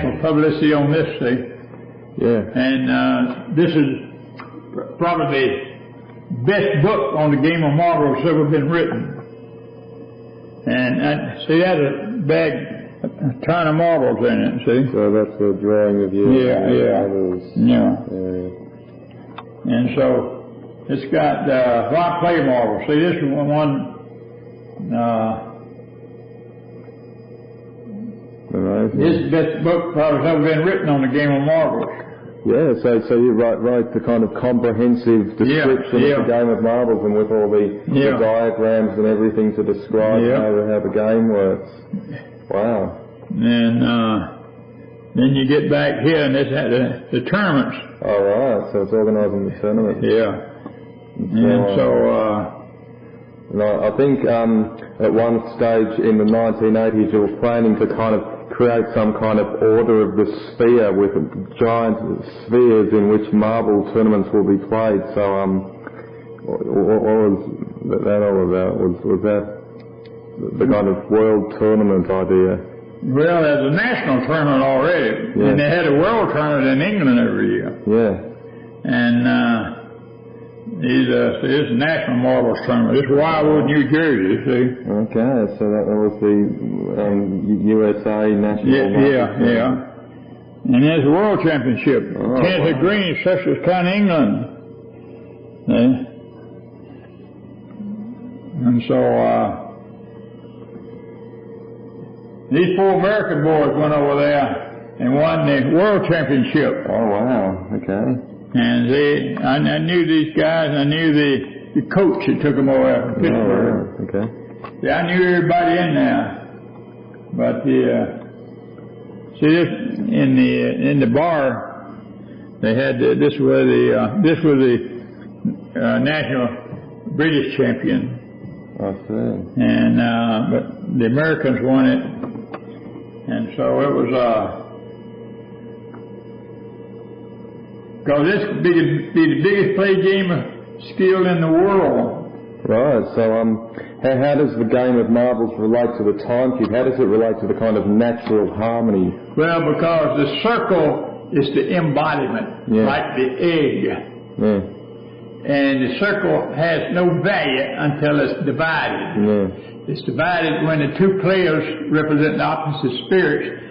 national publicity on this, see? Yeah. And this is probably the best book on the game of marbles that's ever been written. And see, that's a bag, a ton of marbles in it, see? So that's a drawing of you. Yeah. And so it's got white clay marbles. See, this one. This is the best book probably that's ever been written on the game of marbles. Yeah, so you write the kind of comprehensive description of the game of marbles, and with all the diagrams and everything to describe how the game works. Wow. And then you get back here, and this had the tournaments. All right, so it's organising the tournament. Yeah. I think at one stage in the 1980s you were planning to kind of create some kind of order of the sphere with giant spheres in which marble tournaments will be played. So, what was that all about? Was that the kind of world tournament idea? Well, there's a national tournament already, and they had a world tournament in England every year. Yeah. And this is a national marbles tournament. It's Wildwood, New Jersey, see? Okay, so that was the USA national marbles. Yeah. And there's a world championship. Tennessee Green, Sussex, England. See? And so, these 4 American boys went over there and won the world championship. Oh, wow. Okay. And I knew these guys, and I knew the coach that took them over there from Pittsburgh. Oh, okay. Yeah, I knew everybody in there. But see, this in the bar, they had this was the national British champion. I see. And but the Americans won it, and so it was because this would be the biggest play game of skill in the world. Right, so how does the game of marbles relate to the time cube? How does it relate to the kind of natural harmony? Well, because the circle is the embodiment, like the egg. Yeah. And the circle has no value until it's divided. Yeah. It's divided when the 2 players represent the opposite spirits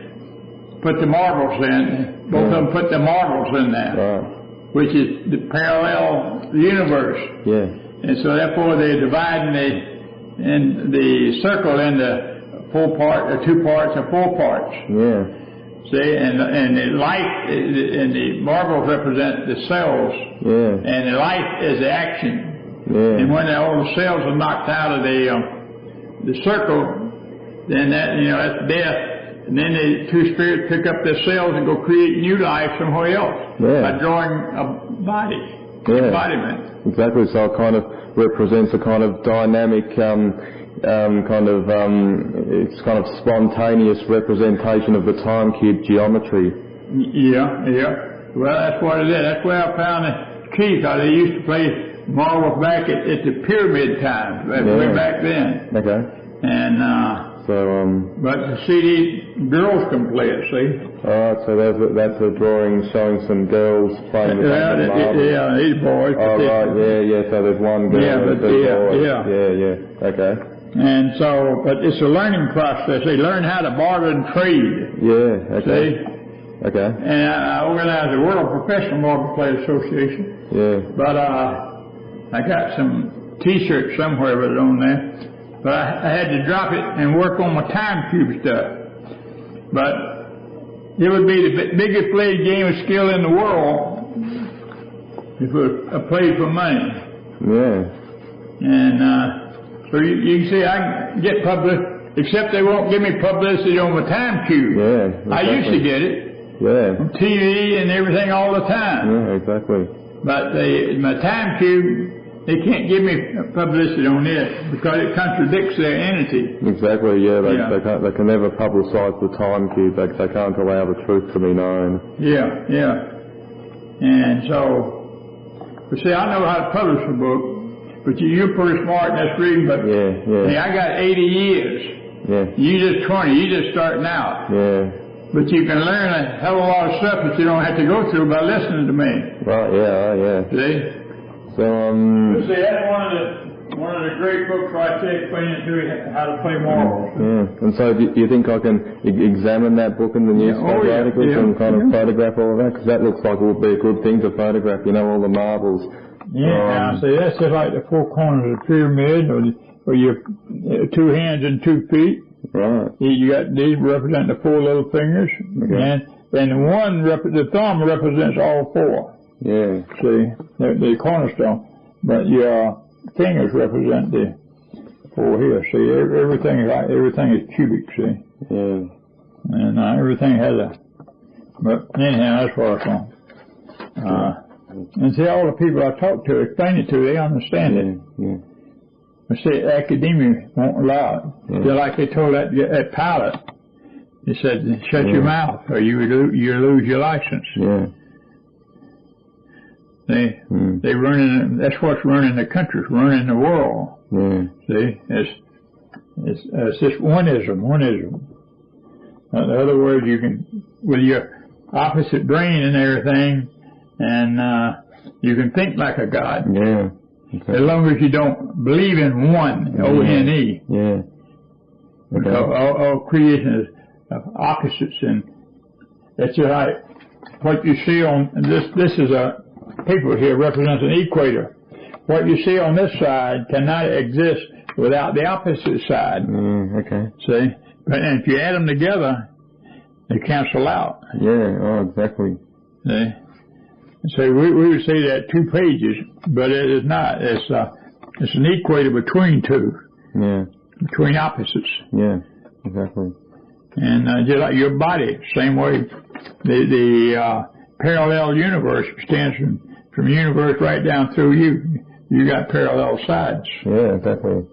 put the marbles in. Both of them put the marbles in there, which is the parallel universe. Yeah. And so therefore they're dividing the circle into 4 parts, or 2 parts, or 4 parts. Yeah. See, and the light and the marbles represent the cells. Yeah. And the light is the action. Yeah. And when all the cells are knocked out of the circle, then that's death. And then the 2 spirits pick up their cells and go create new life somewhere else by drawing a body, embodiment. Exactly. So it kind of represents a kind of dynamic, it's kind of spontaneous representation of the time cube geometry. Yeah. Well, that's what it is. That's where I found the key, because they used to play marbles back at the pyramid times, way back then. Okay. And but to see these girls can play it, see? Alright, so that's a drawing showing some girls playing the game of marbles. Yeah, these boys. Oh, right, yeah, so there's one girl and 2 boys. Yeah, okay. And so, but it's a learning process. They learn how to barter and trade. Yeah, okay. See? Okay. And I organized the World Professional Marble Players Association. Yeah. But I got some T-shirts somewhere with it on there. But I had to drop it and work on my time cube stuff. But it would be the biggest played game of skill in the world if it was played for money. Yeah. And so you can see I can get published, except they won't give me publicity on my time cube. Yeah. Exactly. I used to get it. Yeah. On TV and everything all the time. Yeah, exactly. But my time cube, they can't give me publicity on it because it contradicts their entity. Exactly, yeah. They can never publicise the time cube. They can't allow the truth to be known. Yeah. And so, but see, I know how to publish a book, but you're pretty smart in this reading, but hey, I got 80 years. Yeah. You just 20. You just starting out. Yeah. But you can learn a hell of a lot of stuff that you don't have to go through by listening to me. Right, yeah. See? So, see, that's one of the great books right there explaining to you how to play marbles. Yeah. And so do you think I can examine that book in the newspaper articles and kind of photograph all of that? Because that looks like it would be a good thing to photograph, you know, all the marbles. Yeah, see, that's just like the four corners of the pyramid, or your 2 hands and 2 feet. Right. You got these represent the 4 little fingers, and the thumb represents all 4. Yeah. See, the cornerstone, but your fingers represent the 4 here. See, everything is cubic. See. Yeah. And everything has a. But anyhow, that's what it's on. And see, all the people I talk to, explain it to, they understand it. Yeah. But see, academia won't allow it. Just like they told that pilot, they said, shut your mouth or you lose your license. Yeah. They running. That's what's running the country, running the world. Yeah. See, it's just oneism. In other words, you can, with your opposite brain and everything, and you can think like a god. Yeah. Okay. As long as you don't believe in one, O-N-E. Yeah. Because all creation is opposites, and it's just like what you see on this is a people here represents an equator. What you see on this side cannot exist without the opposite side. Okay. See? But and if you add them together, they cancel out. Yeah, oh, exactly. See? So we would say that 2 pages, but it is not. It's an equator between 2. Yeah. Between opposites. Yeah, exactly. And just like your body, same way, the parallel universe extends from universe right down through you. You got parallel sides. Yeah, exactly.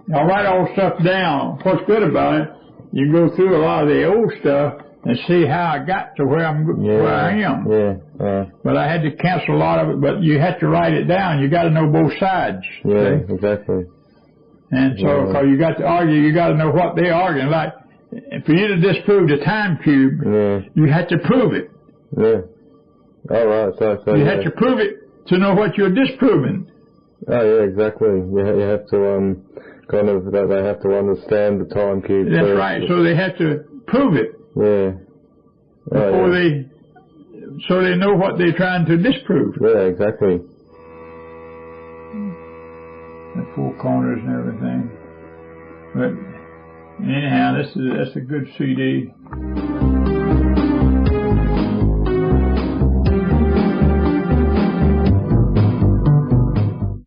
Now write all stuff down. What's good about it, you go through a lot of the old stuff and see how I got to where I am. Yeah. But I had to cancel a lot of it, but you have to write it down. You got to know both sides. Yeah, see? Exactly. And so, because you got to argue, you got to know what they're arguing. Like, for you to disprove the time cube, you have to prove it. Yeah. All right. So you have to prove it to know what you're disproving. Oh yeah, exactly. You have to they have to understand the time cube. That's right. So they have to prove it. Yeah. Before so they know what they're trying to disprove. Yeah, exactly. The 4 corners and everything. But anyhow, that's a good CD.